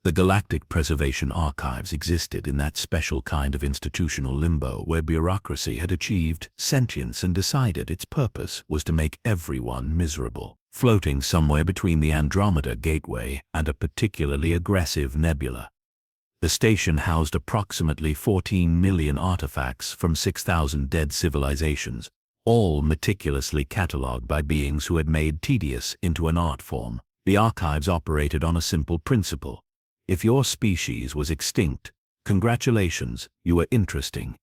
The Galactic Preservation Archives existed in that special kind of institutional limbo where bureaucracy had achieved sentience and decided its purpose was to make everyone miserable, floating somewhere between the Andromeda Gateway and a particularly aggressive nebula. The station housed approximately 14 million artifacts from 6,000 dead civilizations, all meticulously catalogued by beings who had made tedious into an art form. The archives operated on a simple principle. If your species was extinct, congratulations, you were interesting.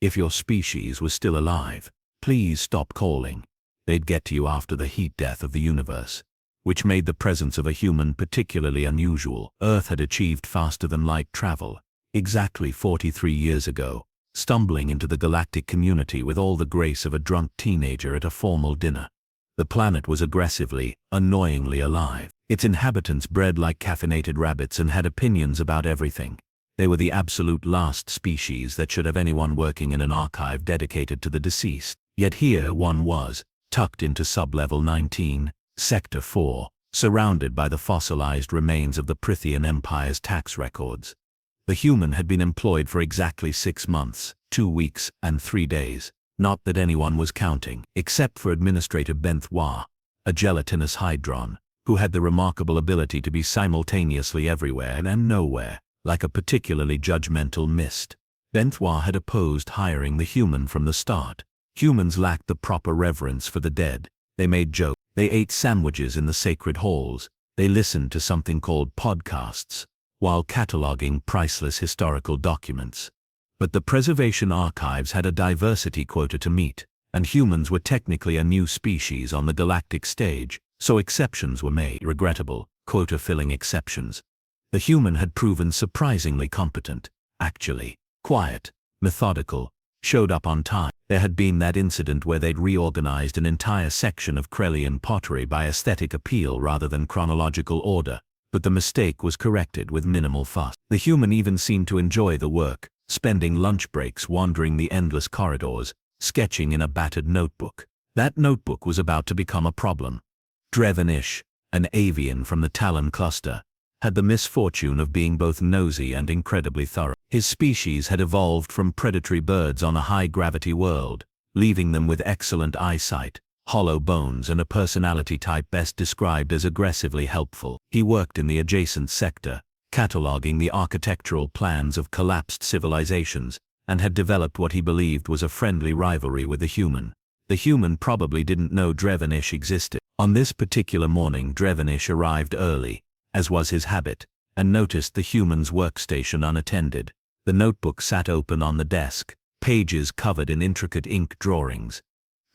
If your species was still alive, please stop calling. They'd get to you after the heat death of the universe, which made the presence of a human particularly unusual. Earth had achieved faster-than-light travel, exactly 43 years ago, stumbling into the galactic community with all the grace of a drunk teenager at a formal dinner. The planet was aggressively, annoyingly alive. Its inhabitants bred like caffeinated rabbits and had opinions about everything. They were the absolute last species that should have anyone working in an archive dedicated to the deceased. Yet here one was, tucked into sub-level 19, Sector 4, surrounded by the fossilized remains of the Prithian Empire's tax records. The human had been employed for exactly 6 months, 2 weeks, and 3 days. Not that anyone was counting, except for Administrator Benthwa, a gelatinous hydron, who had the remarkable ability to be simultaneously everywhere and nowhere, like a particularly judgmental mist. Benthwa had opposed hiring the human from the start. Humans lacked the proper reverence for the dead. They made jokes. They ate sandwiches in the sacred halls. They listened to something called podcasts, while cataloging priceless historical documents. But the Preservation Archives had a diversity quota to meet, and humans were technically a new species on the galactic stage, so exceptions were made. Regrettable, quota-filling exceptions. The human had proven surprisingly competent, actually, quiet, methodical, showed up on time. There had been that incident where they'd reorganized an entire section of Krellian pottery by aesthetic appeal rather than chronological order, but the mistake was corrected with minimal fuss. The human even seemed to enjoy the work, spending lunch breaks wandering the endless corridors, sketching in a battered notebook. That notebook was about to become a problem. Drevenish, an avian from the Talon cluster, had the misfortune of being both nosy and incredibly thorough. His species had evolved from predatory birds on a high-gravity world, leaving them with excellent eyesight, hollow bones and a personality type best described as aggressively helpful. He worked in the adjacent sector, cataloging the architectural plans of collapsed civilizations, and had developed what he believed was a friendly rivalry with the human. The human probably didn't know Drevenish existed. On this particular morning Drevenish arrived early, as was his habit, and noticed the human's workstation unattended. The notebook sat open on the desk, pages covered in intricate ink drawings.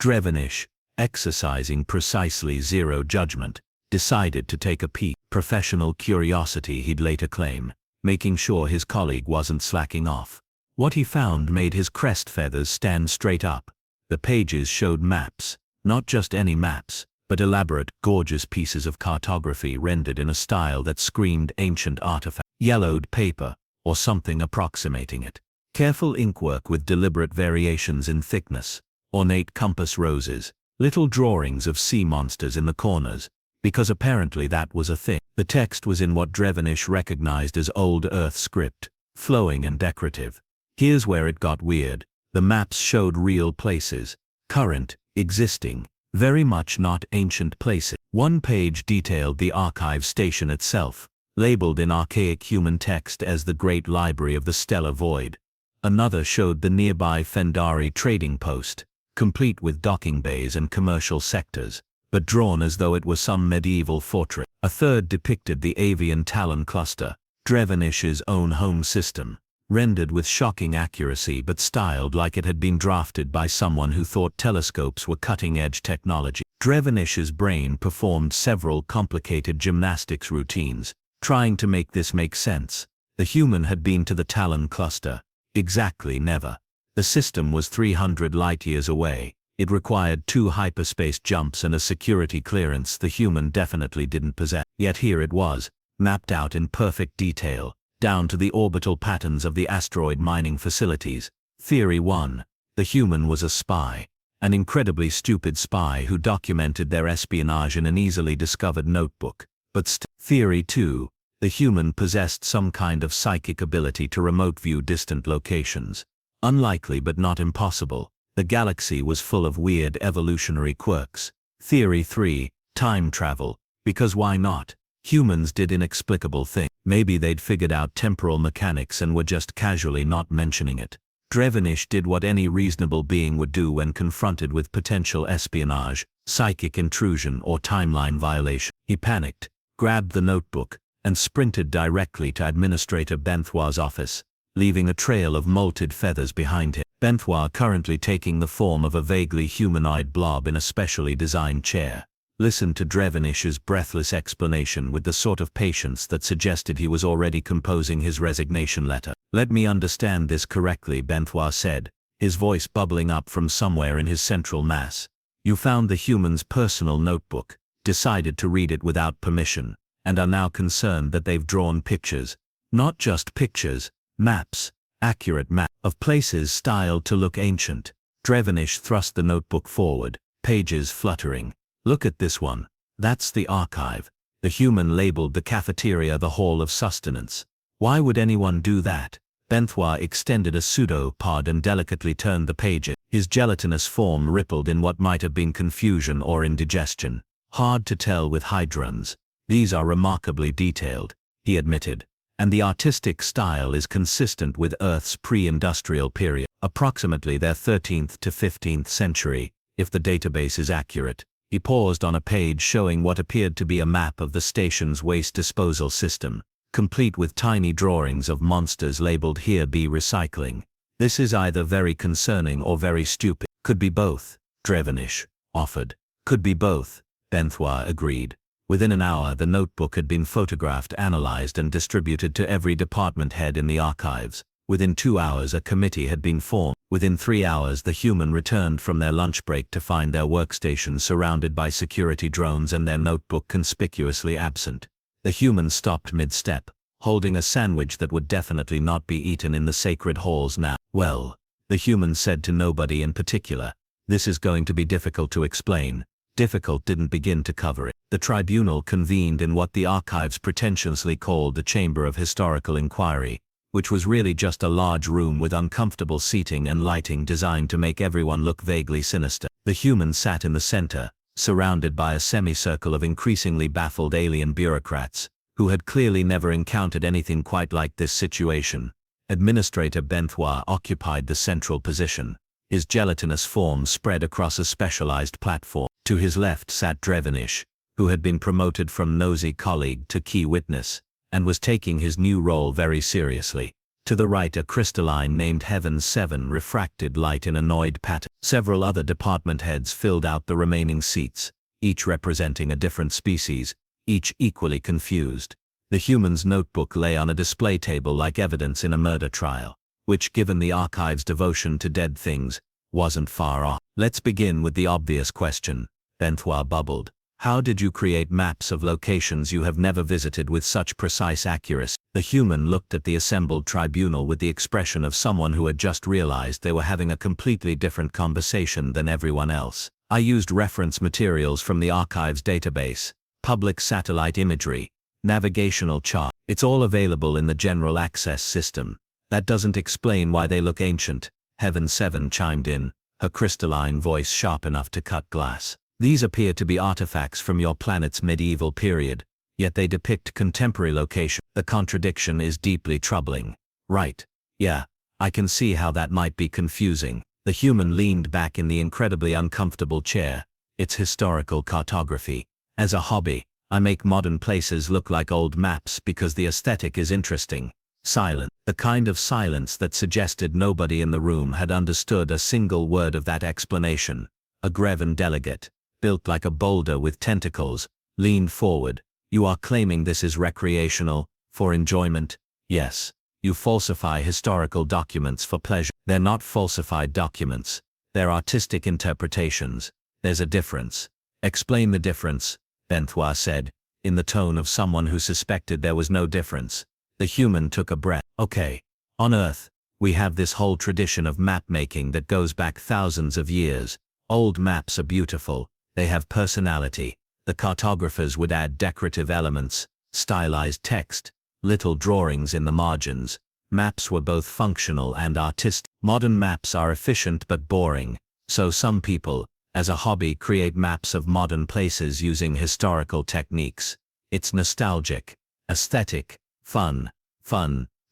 Drevenish, exercising precisely zero judgment, decided to take a peek. Professional curiosity, he'd later claim, making sure his colleague wasn't slacking off. What he found made his crest feathers stand straight up. The pages showed maps, not just any maps, but elaborate, gorgeous pieces of cartography rendered in a style that screamed ancient artifact. Yellowed paper, or something approximating it. Careful inkwork with deliberate variations in thickness, ornate compass roses, little drawings of sea monsters in the corners, because apparently that was a thing. The text was in what Drevenish recognized as Old Earth script, flowing and decorative. Here's where it got weird. The maps showed real places, current, existing, very much not ancient places. One page detailed the archive station itself, labeled in archaic human text as the Great Library of the Stellar Void. Another showed the nearby Fendari trading post, complete with docking bays and commercial sectors, but drawn as though it were some medieval fortress. A third depicted the avian Talon cluster, Drevenish's own home system, rendered with shocking accuracy but styled like it had been drafted by someone who thought telescopes were cutting-edge technology. Drevenish's brain performed several complicated gymnastics routines, trying to make this make sense. The human had been to the Talon cluster. Exactly never. The system was 300 light-years away. It required 2 hyperspace jumps and a security clearance the human definitely didn't possess. Yet here it was, mapped out in perfect detail, down to the orbital patterns of the asteroid mining facilities. Theory 1. The human was a spy. An incredibly stupid spy who documented their espionage in an easily discovered notebook. But Theory 2. The human possessed some kind of psychic ability to remote view distant locations. Unlikely but not impossible. The galaxy was full of weird evolutionary quirks. Theory 3. Time travel. Because why not? Humans did inexplicable things. Maybe they'd figured out temporal mechanics and were just casually not mentioning it. Drevenish did what any reasonable being would do when confronted with potential espionage, psychic intrusion or timeline violation. He panicked, grabbed the notebook, and sprinted directly to Administrator Benthwa's office, leaving a trail of molted feathers behind him. Benthwa currently taking the form of a vaguely humanoid blob in a specially designed chair, listened to Drevenish's breathless explanation with the sort of patience that suggested he was already composing his resignation letter. "Let me understand this correctly," Benthwa said, his voice bubbling up from somewhere in his central mass. "You found the human's personal notebook, decided to read it without permission, and are now concerned that they've drawn pictures. Not just pictures, maps, accurate maps, of places styled to look ancient." Drevenish thrust the notebook forward, pages fluttering. "Look at this one. That's the archive." The human labeled the cafeteria the Hall of Sustenance. "Why would anyone do that?" Benthwa extended a pseudopod and delicately turned the pages. His gelatinous form rippled in what might have been confusion or indigestion. "Hard to tell with hydrons. These are remarkably detailed," he admitted, "and the artistic style is consistent with Earth's pre-industrial period, approximately their 13th to 15th century, if the database is accurate." He paused on a page showing what appeared to be a map of the station's waste disposal system, complete with tiny drawings of monsters labeled "Here be recycling." "This is either very concerning or very stupid." "Could be both," Drevenish offered. "Could be both," Benthwa agreed. Within an hour the notebook had been photographed, analyzed and distributed to every department head in the archives. Within 2 hours a committee had been formed. Within 3 hours the human returned from their lunch break to find their workstation surrounded by security drones and their notebook conspicuously absent. The human stopped mid-step, holding a sandwich that would definitely not be eaten in the sacred halls now. "Well," the human said to nobody in particular, "this is going to be difficult to explain." Difficult didn't begin to cover it. The tribunal convened in what the archives pretentiously called the Chamber of Historical Inquiry, which was really just a large room with uncomfortable seating and lighting designed to make everyone look vaguely sinister. The human sat in the center, surrounded by a semicircle of increasingly baffled alien bureaucrats, who had clearly never encountered anything quite like this situation. Administrator Benthwa occupied the central position, his gelatinous form spread across a specialized platform. To his left sat Drevenish, who had been promoted from nosy colleague to key witness, and was taking his new role very seriously. To the right a crystalline named Heaven 7 refracted light in a Noid pattern. Several other department heads filled out the remaining seats, each representing a different species, each equally confused. The human's notebook lay on a display table like evidence in a murder trial, which, given the archive's devotion to dead things, wasn't far off. "Let's begin with the obvious question," Benthwa bubbled. "How did you create maps of locations you have never visited with such precise accuracy?" The human looked at the assembled tribunal with the expression of someone who had just realized they were having a completely different conversation than everyone else. "I used reference materials from the archives database, public satellite imagery, navigational chart. It's all available in the general access system. That doesn't explain why they look ancient," Heaven 7 chimed in, her crystalline voice sharp enough to cut glass. "These appear to be artifacts from your planet's medieval period, yet they depict contemporary location. The contradiction is deeply troubling." "Right. Yeah, I can see how that might be confusing." The human leaned back in the incredibly uncomfortable chair. "It's historical cartography. As a hobby, I make modern places look like old maps because the aesthetic is interesting." Silent. The kind of silence that suggested nobody in the room had understood a single word of that explanation. A Greven delegate, built like a boulder with tentacles, leaned forward. "You are claiming this is recreational, for enjoyment?" "Yes. You falsify historical documents for pleasure." "They're not falsified documents. They're artistic interpretations. There's a difference." "Explain the difference," Benthwa said, in the tone of someone who suspected there was no difference. The human took a breath. "Okay. On Earth, we have this whole tradition of map making that goes back thousands of years. Old maps are beautiful. They have personality. The cartographers would add decorative elements, stylized text, little drawings in the margins. Maps were both functional and artistic. Modern maps are efficient but boring, so some people, as a hobby, create maps of modern places using historical techniques. It's nostalgic, aesthetic, fun,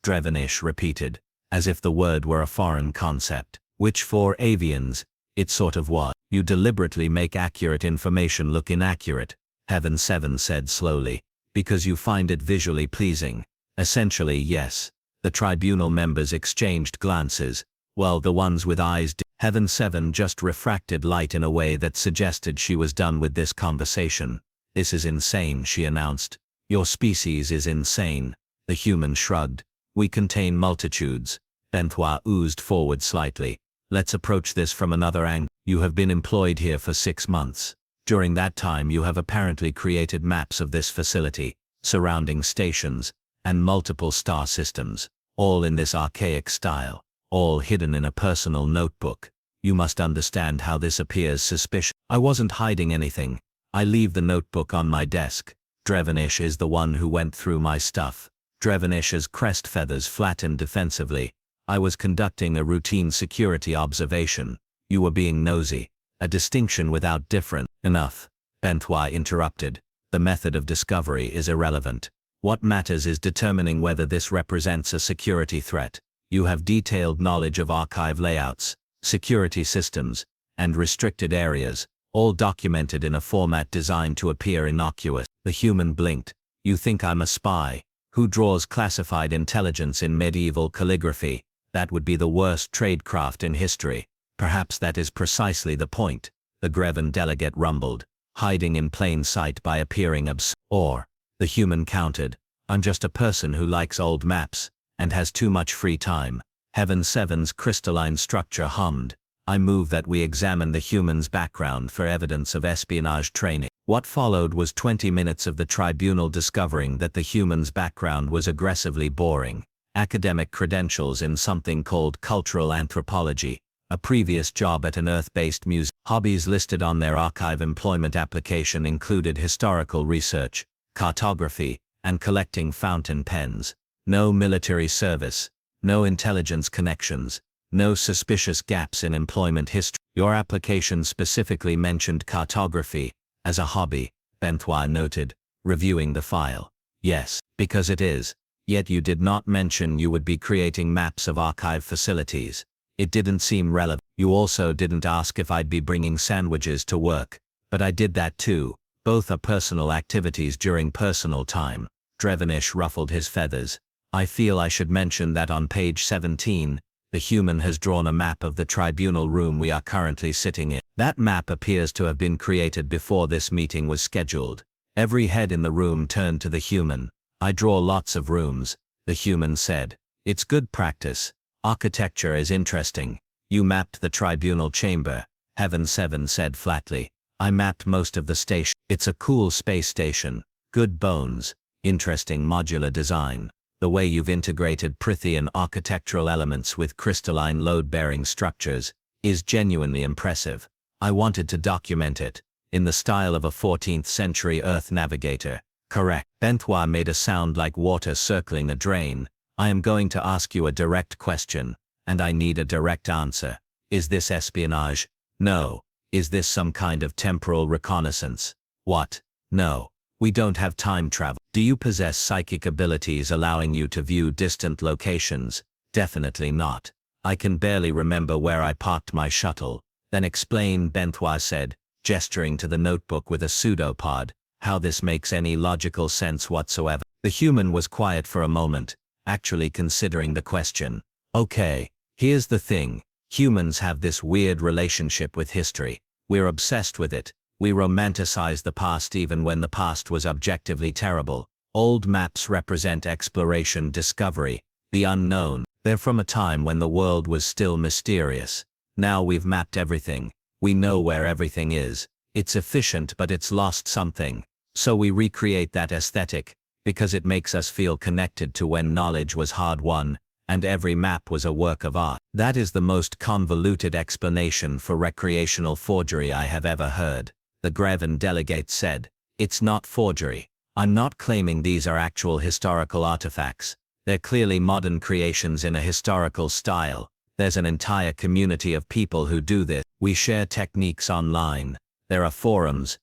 Drevenish repeated, as if the word were a foreign concept, which for avians, it sort of was. You deliberately make accurate information look inaccurate, Heaven 7 said slowly, because you find it visually pleasing. Essentially, yes. The tribunal members exchanged glances, while the ones with eyes Heaven 7 just refracted light in a way that suggested she was done with this conversation. This is insane, she announced. Your species is insane. The human shrugged. We contain multitudes. Benoit oozed forward slightly. Let's approach this from another angle. You have been employed here for 6 months. During that time you have apparently created maps of this facility, surrounding stations, and multiple star systems, all in this archaic style, all hidden in a personal notebook. You must understand how this appears suspicious. I wasn't hiding anything. I leave the notebook on my desk. Drevenish is the one who went through my stuff. Drevenish's crest feathers flattened defensively. I was conducting a routine security observation. You were being nosy. A distinction without difference. Enough. Benoit interrupted. The method of discovery is irrelevant. What matters is determining whether this represents a security threat. You have detailed knowledge of archive layouts, security systems, and restricted areas, all documented in a format designed to appear innocuous. The human blinked. You think I'm a spy? Who draws classified intelligence in medieval calligraphy? That would be the worst tradecraft in history. Perhaps that is precisely the point, the Greven delegate rumbled, hiding in plain sight by appearing Or, the human countered, I'm just a person who likes old maps, and has too much free time. Heaven 7's crystalline structure hummed. I move that we examine the human's background for evidence of espionage training. What followed was 20 minutes of the tribunal discovering that the human's background was aggressively boring. Academic credentials in something called cultural anthropology, a previous job at an Earth-based museum. Hobbies listed on their archive employment application included historical research, cartography, and collecting fountain pens. No military service, no intelligence connections, no suspicious gaps in employment history. Your application specifically mentioned cartography as a hobby, Benoit noted, reviewing the file. Yes, because it is. Yet you did not mention you would be creating maps of archive facilities. It didn't seem relevant. You also didn't ask if I'd be bringing sandwiches to work, but I did that too. Both are personal activities during personal time. Drevenish ruffled his feathers. I feel I should mention that on page 17, the human has drawn a map of the tribunal room we are currently sitting in. That map appears to have been created before this meeting was scheduled. Every head in the room turned to the human. I draw lots of rooms, the human said. It's good practice. Architecture is interesting. You mapped the tribunal chamber, Heaven 7 said flatly. I mapped most of the station. It's a cool space station. Good bones. Interesting modular design. The way you've integrated Prithian architectural elements with crystalline load-bearing structures is genuinely impressive. I wanted to document it, in the style of a 14th century Earth navigator. Correct. Benoit made a sound like water circling a drain. I am going to ask you a direct question, and I need a direct answer. Is this espionage? No. Is this some kind of temporal reconnaissance? What? No. We don't have time travel. Do you possess psychic abilities allowing you to view distant locations? Definitely not. I can barely remember where I parked my shuttle. Then explain, Benoit said, gesturing to the notebook with a pseudopod, how this makes any logical sense whatsoever. The human was quiet for a moment, actually considering the question. Okay, here's the thing. Humans have this weird relationship with history. We're obsessed with it. We romanticize the past even when the past was objectively terrible. Old maps represent exploration, discovery, the unknown. They're from a time when the world was still mysterious. Now we've mapped everything. We know where everything is. It's efficient, but it's lost something. So we recreate that aesthetic, because it makes us feel connected to when knowledge was hard-won, and every map was a work of art. That is the most convoluted explanation for recreational forgery I have ever heard, the Greven delegate said. It's not forgery. I'm not claiming these are actual historical artifacts. They're clearly modern creations in a historical style. There's an entire community of people who do this. We share techniques online. There are forums,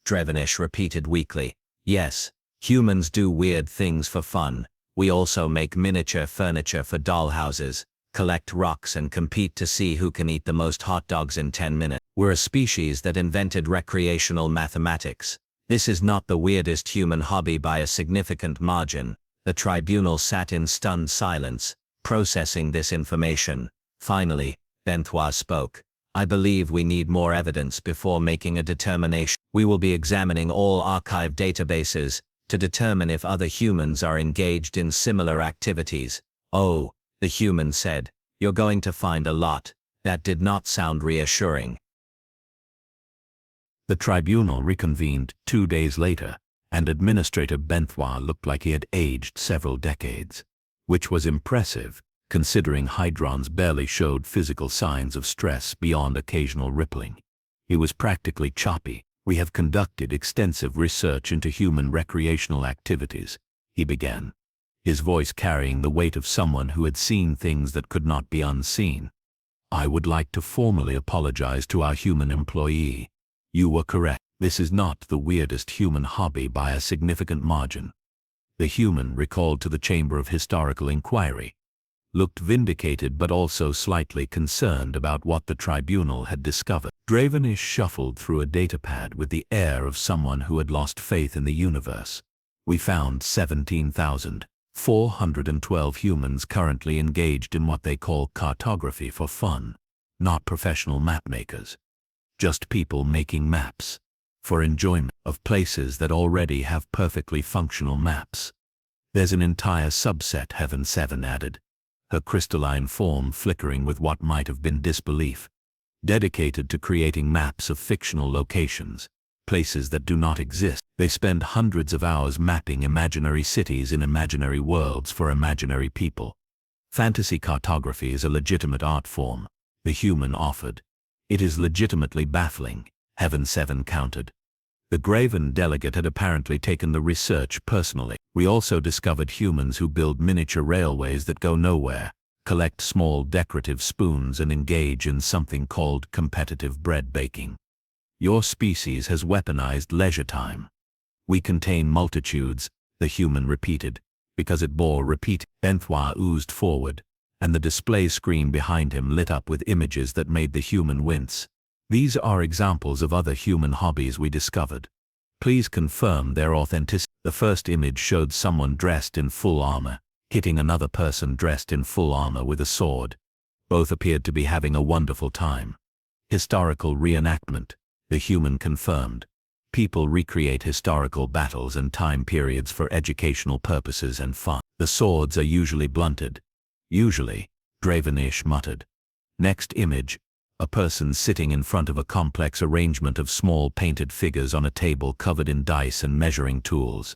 Drevenish repeated weakly. Yes, humans do weird things for fun. We also make miniature furniture for dollhouses, collect rocks and compete to see who can eat the most hot dogs in 10 minutes. We're a species that invented recreational mathematics. This is not the weirdest human hobby by a significant margin. The tribunal sat in stunned silence, processing this information. Finally, Benoit spoke. I believe we need more evidence before making a determination. We will be examining all archive databases to determine if other humans are engaged in similar activities. Oh, the human said, you're going to find a lot. That did not sound reassuring. The tribunal reconvened 2 days later, and Administrator Benoit looked like he had aged several decades, which was impressive, considering Hydrons barely showed physical signs of stress beyond occasional rippling. He was practically choppy. We have conducted extensive research into human recreational activities, he began, his voice carrying the weight of someone who had seen things that could not be unseen. I would like to formally apologize to our human employee. You were correct. This is not the weirdest human hobby by a significant margin. The human recalled to the Chamber of Historical Inquiry, looked vindicated but also slightly concerned about what the tribunal had discovered. Drevenish shuffled through a datapad with the air of someone who had lost faith in the universe. We found 17,412 humans currently engaged in what they call cartography for fun, not professional mapmakers. Just people making maps, for enjoyment, of places that already have perfectly functional maps. There's an entire subset, Heaven 7 added, her crystalline form flickering with what might have been disbelief, dedicated to creating maps of fictional locations, places that do not exist. They spend hundreds of hours mapping imaginary cities in imaginary worlds for imaginary people. Fantasy cartography is a legitimate art form, the human offered. It is legitimately baffling, Heaven 7 countered. The graven delegate had apparently taken the research personally. We also discovered humans who build miniature railways that go nowhere, collect small decorative spoons and engage in something called competitive bread baking. Your species has weaponized leisure time. We contain multitudes, the human repeated, because it bore repeat. Benoit oozed forward, and the display screen behind him lit up with images that made the human wince. These are examples of other human hobbies we discovered. Please confirm their authenticity. The first image showed someone dressed in full armor, hitting another person dressed in full armor with a sword. Both appeared to be having a wonderful time. Historical reenactment, the human confirmed. People recreate historical battles and time periods for educational purposes and fun. The swords are usually blunted. Usually, Drevenish muttered. Next image. A person sitting in front of a complex arrangement of small painted figures on a table covered in dice and measuring tools.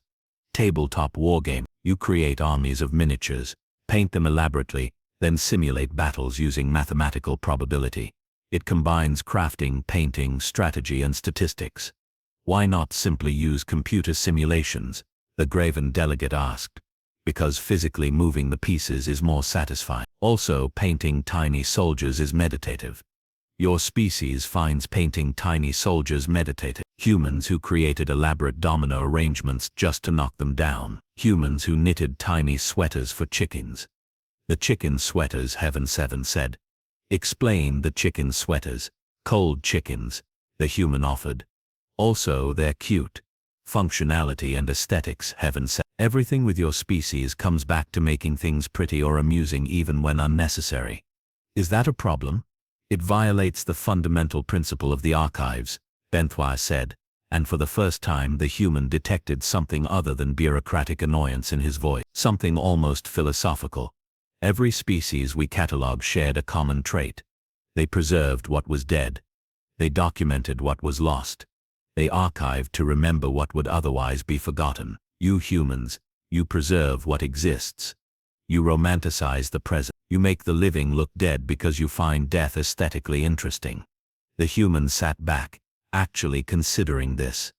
Tabletop wargame. You create armies of miniatures, paint them elaborately, then simulate battles using mathematical probability. It combines crafting, painting, strategy, and statistics. Why not simply use computer simulations? The graven delegate asked. Because physically moving the pieces is more satisfying. Also, painting tiny soldiers is meditative. Your species finds painting tiny soldiers meditative. Humans who created elaborate domino arrangements just to knock them down. Humans who knitted tiny sweaters for chickens. The chicken sweaters, Heaven 7 said. Explain the chicken sweaters. Cold chickens, the human offered. Also, they're cute. Functionality and aesthetics, Heaven 7. Everything with your species comes back to making things pretty or amusing even when unnecessary. Is that a problem? It violates the fundamental principle of the archives, Benoit said, and for the first time the human detected something other than bureaucratic annoyance in his voice, something almost philosophical. Every species we catalogue shared a common trait. They preserved what was dead. They documented what was lost. They archived to remember what would otherwise be forgotten. You humans, you preserve what exists. You romanticize the present. You make the living look dead because you find death aesthetically interesting. The human sat back, actually considering this.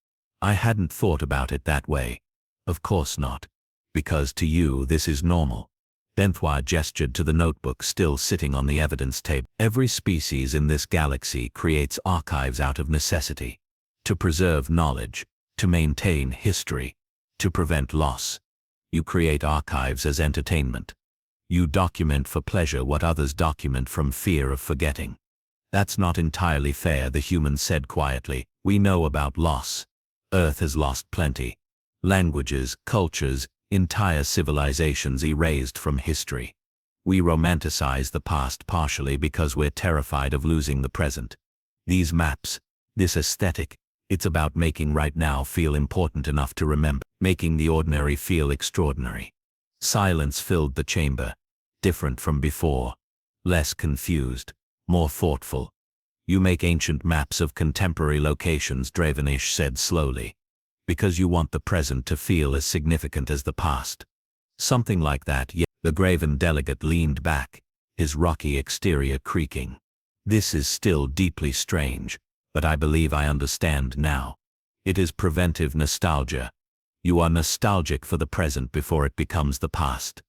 I hadn't thought about it that way. Of course not. Because to you this is normal. Benoit gestured to the notebook still sitting on the evidence table. Every species in this galaxy creates archives out of necessity. To preserve knowledge, to maintain history, to prevent loss. You create archives as entertainment. You document for pleasure what others document from fear of forgetting. That's not entirely fair, the human said quietly. We know about loss. Earth has lost plenty. Languages, cultures, entire civilizations erased from history. We romanticize the past partially because we're terrified of losing the present. These maps, this aesthetic, it's about making right now feel important enough to remember, making the ordinary feel extraordinary. Silence filled the chamber, different from before, less confused, more thoughtful. You make ancient maps of contemporary locations, Dravenish said slowly, because you want the present to feel as significant as the past. Something like that, yet the graven delegate leaned back, his rocky exterior creaking. This is still deeply strange, but I believe I understand now. It is preventive nostalgia. You are nostalgic for the present before it becomes the past.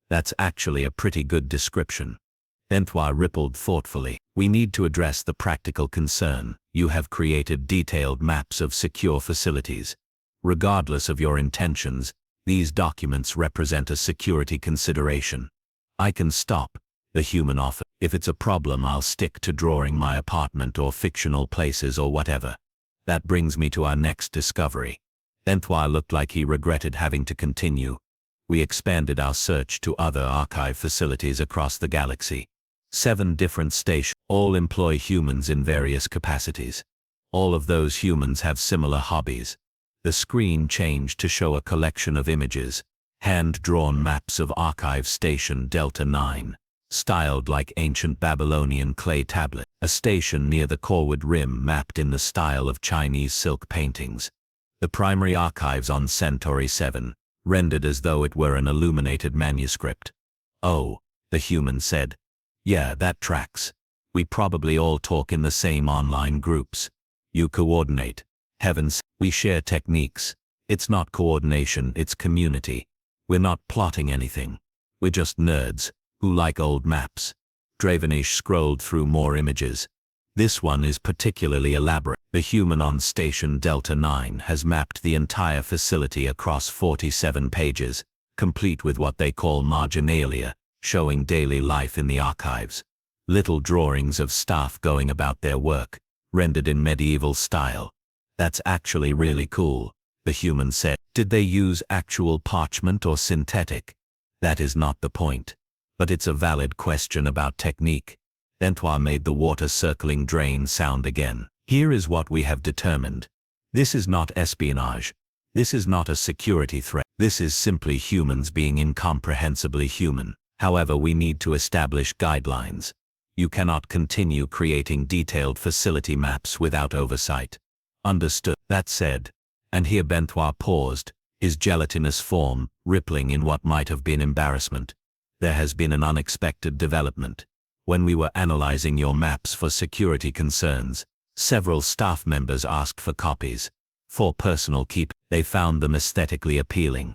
That's actually a pretty good description. Benoit rippled thoughtfully. We need to address the practical concern. You have created detailed maps of secure facilities. Regardless of your intentions, these documents represent a security consideration. I can stop, the human offered. If it's a problem, I'll stick to drawing my apartment or fictional places or whatever. That brings me to our next discovery. Benoit looked like he regretted having to continue. We expanded our search to other archive facilities across the galaxy. 7 different stations, all employ humans in various capacities. All of those humans have similar hobbies. The screen changed to show a collection of images, hand-drawn maps of Archive Station Delta 9, styled like ancient Babylonian clay tablet, a station near the Corward Rim mapped in the style of Chinese silk paintings. The primary archives on Centauri 7, rendered as though it were an illuminated manuscript. Oh, the human said. Yeah, that tracks. We probably all talk in the same online groups. You coordinate. Heavens, we share techniques. It's not coordination, it's community. We're not plotting anything. We're just nerds who like old maps. Dravenish scrolled through more images. This one is particularly elaborate. The human on Station Delta 9 has mapped the entire facility across 47 pages, complete with what they call marginalia, showing daily life in the archives. Little drawings of staff going about their work, rendered in medieval style. That's actually really cool, the human said. Did they use actual parchment or synthetic? That is not the point. But it's a valid question about technique. Benoit made the water-circling drain sound again. Here is what we have determined. This is not espionage. This is not a security threat. This is simply humans being incomprehensibly human. However, we need to establish guidelines. You cannot continue creating detailed facility maps without oversight. Understood. That said, and here Benoit paused, his gelatinous form rippling in what might have been embarrassment. There has been an unexpected development. When we were analyzing your maps for security concerns, several staff members asked for copies. For personal keep, they found them aesthetically appealing.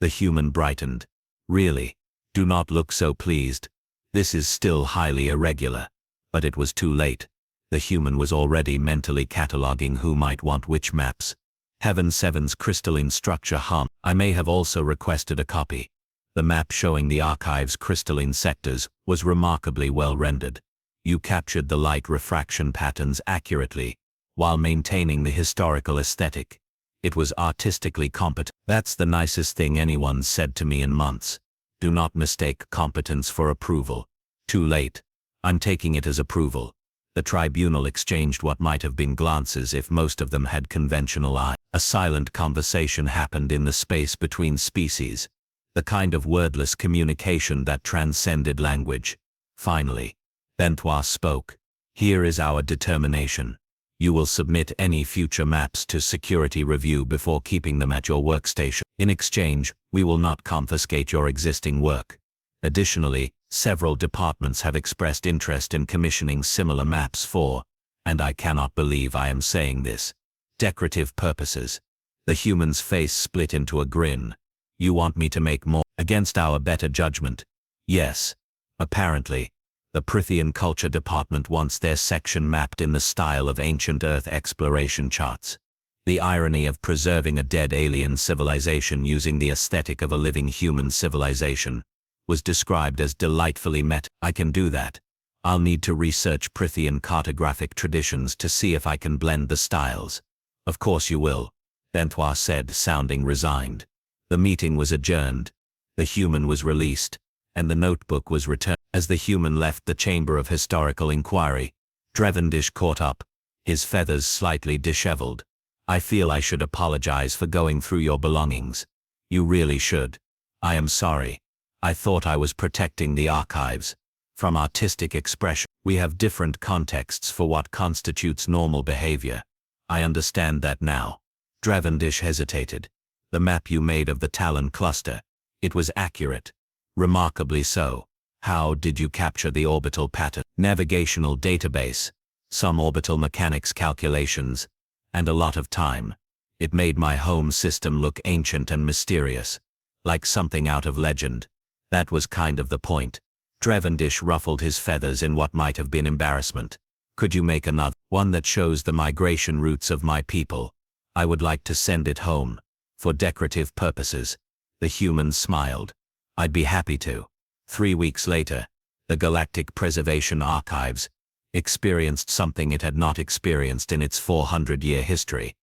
The human brightened. Really? Do not look so pleased. This is still highly irregular. But it was too late. The human was already mentally cataloging who might want which maps. Heaven 7's crystalline structure hum. I may have also requested a copy. The map showing the archive's crystalline sectors was remarkably well rendered. You captured the light refraction patterns accurately, while maintaining the historical aesthetic. It was artistically competent. That's the nicest thing anyone's said to me in months. Do not mistake competence for approval. Too late. I'm taking it as approval. The tribunal exchanged what might have been glances if most of them had conventional eye. A silent conversation happened in the space between species, the kind of wordless communication that transcended language. Finally, Benoit spoke. Here is our determination. You will submit any future maps to security review before keeping them at your workstation. In exchange, we will not confiscate your existing work. Additionally, several departments have expressed interest in commissioning similar maps for, and I cannot believe I am saying this, decorative purposes. The human's face split into a grin. You want me to make more? Against our better judgment? Yes. Apparently. The Prithian Culture Department wants their section mapped in the style of ancient Earth exploration charts. The irony of preserving a dead alien civilization using the aesthetic of a living human civilization was described as delightfully meta. I can do that. I'll need to research Prithian cartographic traditions to see if I can blend the styles. Of course you will, Bentois said, sounding resigned. The meeting was adjourned. The human was released, and the notebook was returned. As the human left the chamber of historical inquiry, Drevendish caught up, his feathers slightly disheveled. I feel I should apologize for going through your belongings. You really should. I am sorry. I thought I was protecting the archives. From artistic expression, we have different contexts for what constitutes normal behavior. I understand that now. Drevendish hesitated. The map you made of the Talon cluster. It was accurate. Remarkably so. How did you capture the orbital pattern? Navigational database. Some orbital mechanics calculations. And a lot of time. It made my home system look ancient and mysterious. Like something out of legend. That was kind of the point. Drevendish ruffled his feathers in what might have been embarrassment. Could you make another one that shows the migration routes of my people? I would like to send it home. For decorative purposes. The human smiled. I'd be happy to. 3 weeks later, the Galactic Preservation Archives experienced something it had not experienced in its 400-year history.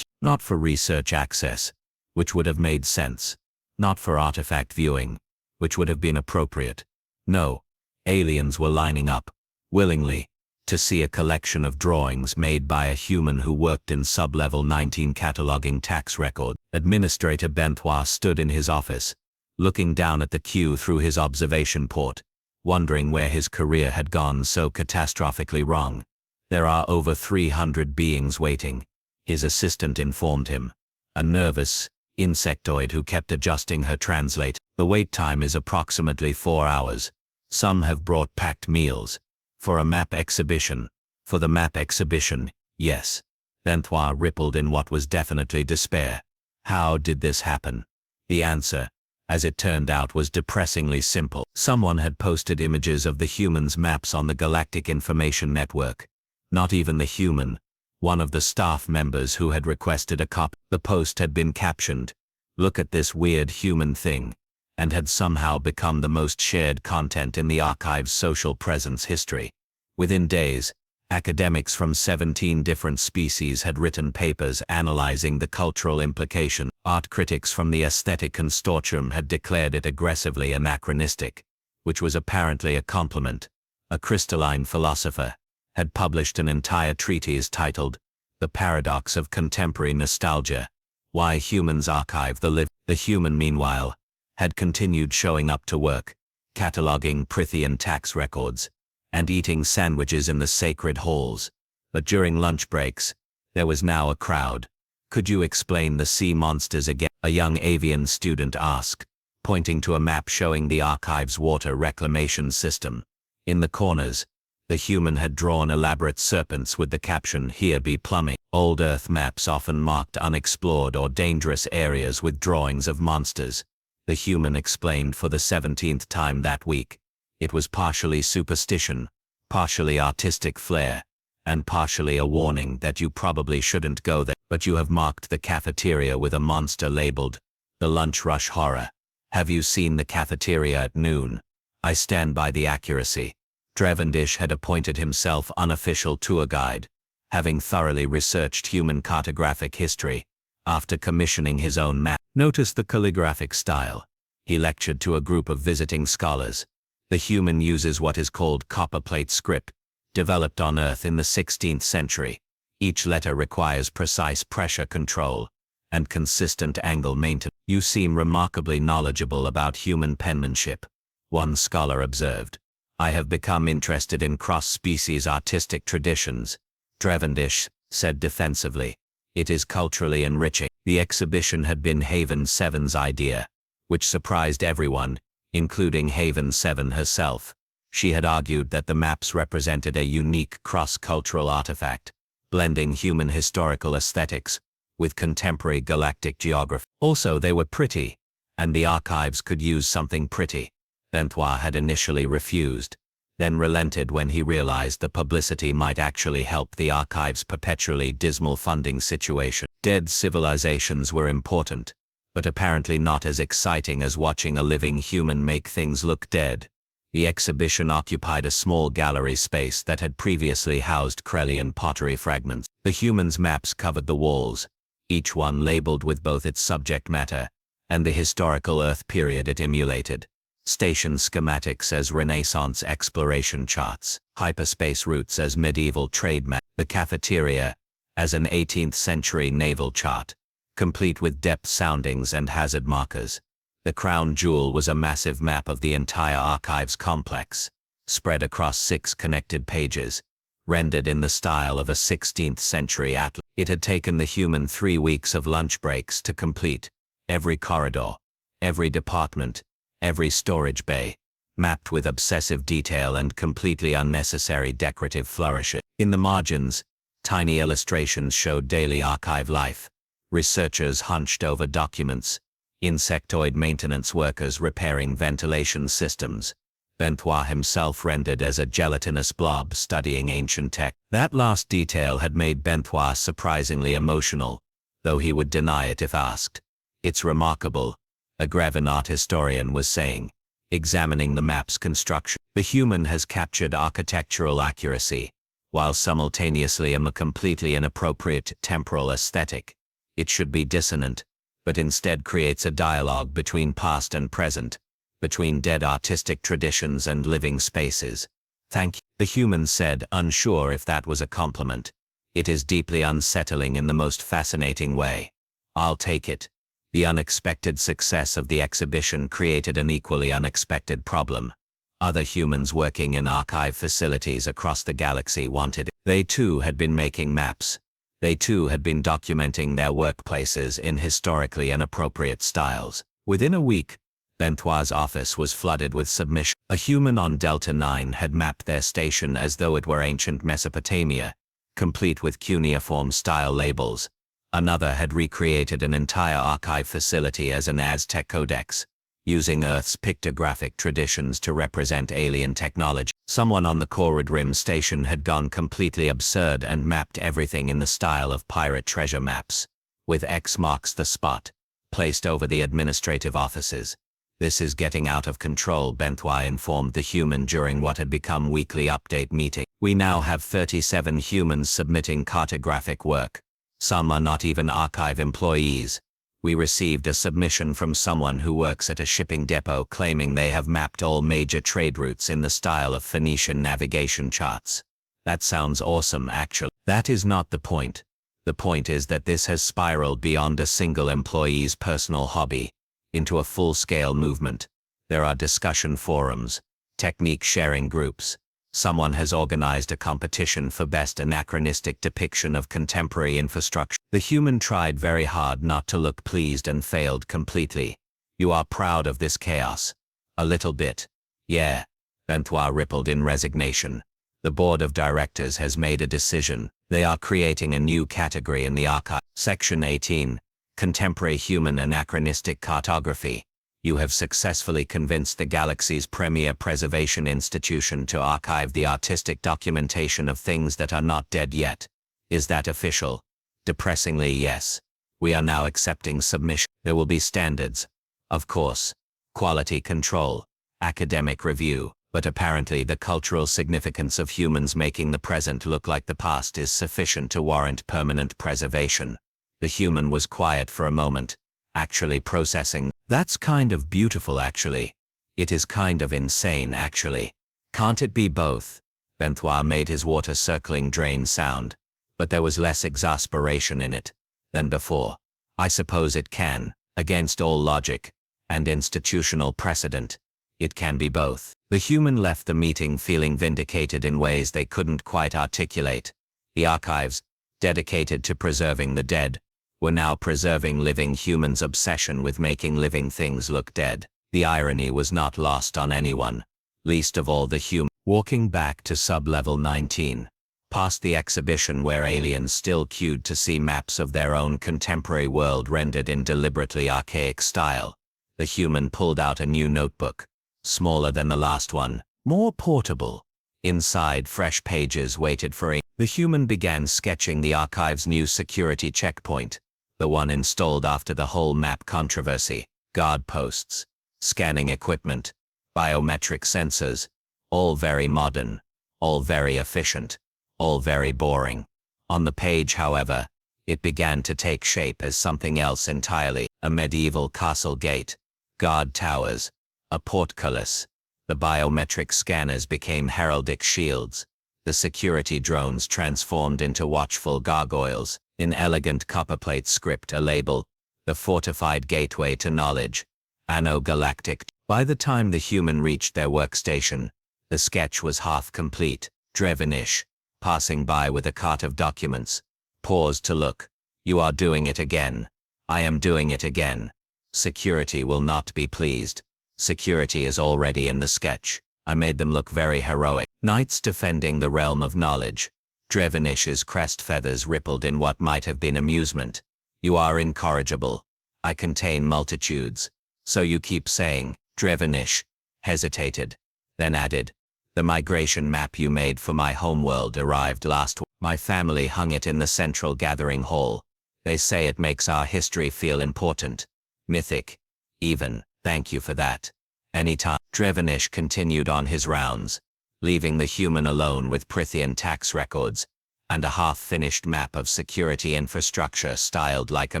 Not for research access, which would have made sense. Not for artifact viewing, which would have been appropriate. No, aliens were lining up, willingly, to see a collection of drawings made by a human who worked in sub-level 19 cataloging tax record. Administrator Bentois stood in his office, looking down at the queue through his observation port, wondering where his career had gone so catastrophically wrong. There are over 300 beings waiting, his assistant informed him. A nervous insectoid who kept adjusting her translate. The wait time is approximately 4 hours. Some have brought packed meals. For a map exhibition. For the map exhibition, yes. Bentois rippled in what was definitely despair. How did this happen? The answer, as it turned out, was depressingly simple. Someone had posted images of the human's maps on the Galactic Information Network. Not even the human. One of the staff members who had requested a copy. The post had been captioned, "Look at this weird human thing," and had somehow become the most shared content in the archive's social presence history. Within days, academics from 17 different species had written papers analyzing the cultural implication. Art critics from the Aesthetic Consortium had declared it aggressively anachronistic, which was apparently a compliment. A crystalline philosopher had published an entire treatise titled, "The Paradox of Contemporary Nostalgia: Why Humans Archive the Live." The human, meanwhile, had continued showing up to work, cataloging Prithian tax records, and eating sandwiches in the sacred halls. But during lunch breaks, there was now a crowd. "Could you explain the sea monsters again?" a young avian student asked, pointing to a map showing the archive's water reclamation system. In the corners, the human had drawn elaborate serpents with the caption, "Here be plumbing." Old Earth maps often marked unexplored or dangerous areas with drawings of monsters. The human explained for the 17th time that week. It was partially superstition, partially artistic flair, and partially a warning that you probably shouldn't go there. But you have marked the cafeteria with a monster labeled, "The Lunch Rush Horror." Have you seen the cafeteria at noon? I stand by the accuracy. Drevendish had appointed himself unofficial tour guide, having thoroughly researched human cartographic history. After commissioning his own map, notice the calligraphic style. He lectured to a group of visiting scholars. The human uses what is called copperplate script, developed on Earth in the 16th century. Each letter requires precise pressure control and consistent angle maintenance. You seem remarkably knowledgeable about human penmanship, one scholar observed. I have become interested in cross-species artistic traditions, Drevendish said defensively. It is culturally enriching. The exhibition had been Haven 7's idea, which surprised everyone, including Haven 7 herself. She had argued that the maps represented a unique cross-cultural artifact, blending human historical aesthetics with contemporary galactic geography. Also, they were pretty, and the archives could use something pretty. Benoit had initially refused, then relented when he realized the publicity might actually help the archive's perpetually dismal funding situation. Dead civilizations were important, but apparently not as exciting as watching a living human make things look dead. The exhibition occupied a small gallery space that had previously housed Krellian pottery fragments. The humans' maps covered the walls, each one labeled with both its subject matter and the historical Earth period it emulated. Station schematics as Renaissance exploration charts, hyperspace routes as medieval trade maps, the cafeteria as an 18th century naval chart, complete with depth soundings and hazard markers. The crown jewel was a massive map of the entire archives complex, spread across 6 connected pages, rendered in the style of a 16th century atlas. It had taken the human 3 weeks of lunch breaks to complete. Every corridor, every department, every storage bay, mapped with obsessive detail and completely unnecessary decorative flourishes. In the margins, tiny illustrations showed daily archive life. Researchers hunched over documents, insectoid maintenance workers repairing ventilation systems, Benoit himself rendered as a gelatinous blob studying ancient tech. That last detail had made Benoit surprisingly emotional, though he would deny it if asked. "It's remarkable," a Grevin art historian was saying, examining the map's construction. "The human has captured architectural accuracy, while simultaneously a completely inappropriate temporal aesthetic. It should be dissonant, but instead creates a dialogue between past and present, between dead artistic traditions and living spaces." "Thank you," the human said, unsure if that was a compliment. "It is deeply unsettling in the most fascinating way." "I'll take it." The unexpected success of the exhibition created an equally unexpected problem. Other humans working in archive facilities across the galaxy wanted it. They too had been making maps. They too had been documenting their workplaces in historically inappropriate styles. Within a week, Benoit's office was flooded with submissions. A human on Delta 9 had mapped their station as though it were ancient Mesopotamia, complete with cuneiform-style labels. Another had recreated an entire archive facility as an Aztec codex, using Earth's pictographic traditions to represent alien technology. Someone on the Corwood Rim station had gone completely absurd and mapped everything in the style of pirate treasure maps, with X marks the spot, placed over the administrative offices. "This is getting out of control," Benoit informed the human during what had become weekly update meeting. "We now have 37 humans submitting cartographic work. Some are not even archive employees. We received a submission from someone who works at a shipping depot claiming they have mapped all major trade routes in the style of Phoenician navigation charts. That sounds awesome, actually. That is not the point. The point is that this has spiraled beyond a single employee's personal hobby into a full-scale movement. There are discussion forums, technique-sharing groups. Someone has organized a competition for best anachronistic depiction of contemporary infrastructure." The human tried very hard not to look pleased and failed completely. "You are proud of this chaos?" "A little bit. Yeah." Benoit rippled in resignation. "The board of directors has made a decision. They are creating a new category in the archive. Section 18, Contemporary Human Anachronistic Cartography. You have successfully convinced the galaxy's premier preservation institution to archive the artistic documentation of things that are not dead yet. Is that official?" "Depressingly, yes. We are now accepting submission. There will be standards, of course, quality control, academic review, but apparently the cultural significance of humans making the present look like the past is sufficient to warrant permanent preservation." The human was quiet for a moment, actually processing. "That's kind of beautiful, actually. It is kind of insane, actually. Can't it be both?" Benoit made his water-circling drain sound, but there was less exasperation in it than before. "I suppose it can, against all logic and institutional precedent. It can be both." The human left the meeting feeling vindicated in ways they couldn't quite articulate. The archives, dedicated to preserving the dead, were now preserving living humans' obsession with making living things look dead. The irony was not lost on anyone, least of all the human. Walking back to sub-level 19, Past the exhibition where aliens still queued to see maps of their own contemporary world rendered in deliberately archaic style, the human pulled out a new notebook, smaller than the last one, more portable. Inside, fresh pages waited for ink. The human began sketching the archive's new security checkpoint, the one installed after the whole map controversy. Guard posts, scanning equipment, biometric sensors, all very modern, all very efficient, all very boring. On the page, however, it began to take shape as something else entirely: a medieval castle gate, guard towers, a portcullis. The biometric scanners became heraldic shields. The security drones transformed into watchful gargoyles. In elegant copperplate script, a label: the fortified gateway to knowledge, Anno Galactic. By the time the human reached their workstation, the sketch was half complete. Drevenish, passing by with a cart of documents, paused to look. "You are doing it again. I am doing it again. Security will not be pleased. Security is already in the sketch. I made them look very heroic. Knights defending the realm of knowledge." Drevenish's crest feathers rippled in what might have been amusement. "You are incorrigible. I contain multitudes. So you keep saying." Drevenish hesitated, then added, "The migration map you made for my homeworld arrived last week. My family hung it in the central gathering hall. They say it makes our history feel important, mythic, even. Thank you for that. Anytime." Drevenish continued on his rounds, leaving the human alone with Prithian tax records and a half-finished map of security infrastructure styled like a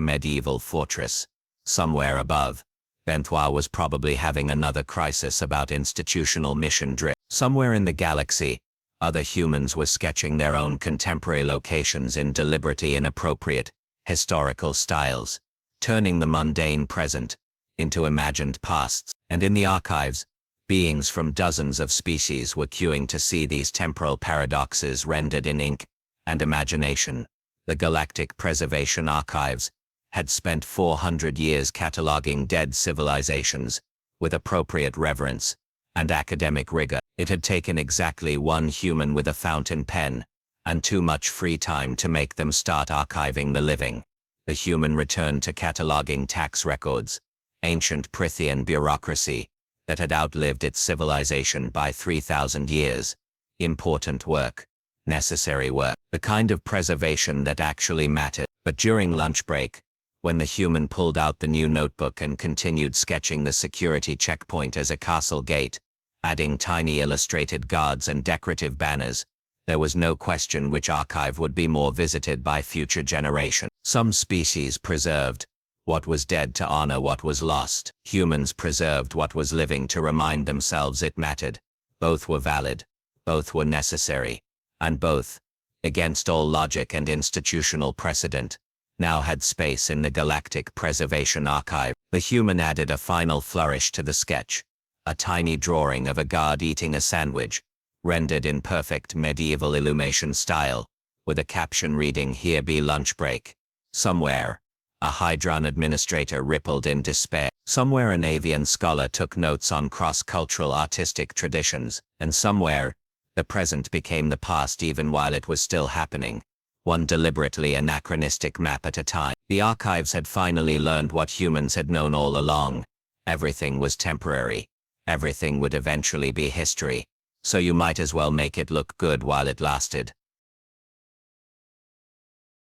medieval fortress. Somewhere above, Benoit was probably having another crisis about institutional mission drift. Somewhere in the galaxy, other humans were sketching their own contemporary locations in deliberately inappropriate, historical styles, turning the mundane present into imagined pasts. And in the archives, beings from dozens of species were queuing to see these temporal paradoxes rendered in ink and imagination. The Galactic Preservation Archives had spent 400 years cataloging dead civilizations with appropriate reverence and academic rigor. It had taken exactly one human with a fountain pen and too much free time to make them start archiving the living. The human returned to cataloging tax records, ancient Prithian bureaucracy that had outlived its civilization by 3,000 years. Important work, necessary work, the kind of preservation that actually mattered. But during lunch break, when the human pulled out the new notebook and continued sketching the security checkpoint as a castle gate, adding tiny illustrated guards and decorative banners, there was no question which archive would be more visited by future generations. Some species preserved what was dead to honor what was lost. Humans preserved what was living to remind themselves it mattered. Both were valid, both were necessary, and both, against all logic and institutional precedent, now had space in the Galactic Preservation Archive. The human added a final flourish to the sketch, a tiny drawing of a guard eating a sandwich, rendered in perfect medieval Illumation style, with a caption reading, "Here be lunch break." Somewhere, a Hydron administrator rippled in despair. Somewhere, an avian scholar took notes on cross-cultural artistic traditions. And somewhere, the present became the past even while it was still happening, one deliberately anachronistic map at a time. The archives had finally learned what humans had known all along. Everything was temporary. Everything would eventually be history. So you might as well make it look good while it lasted.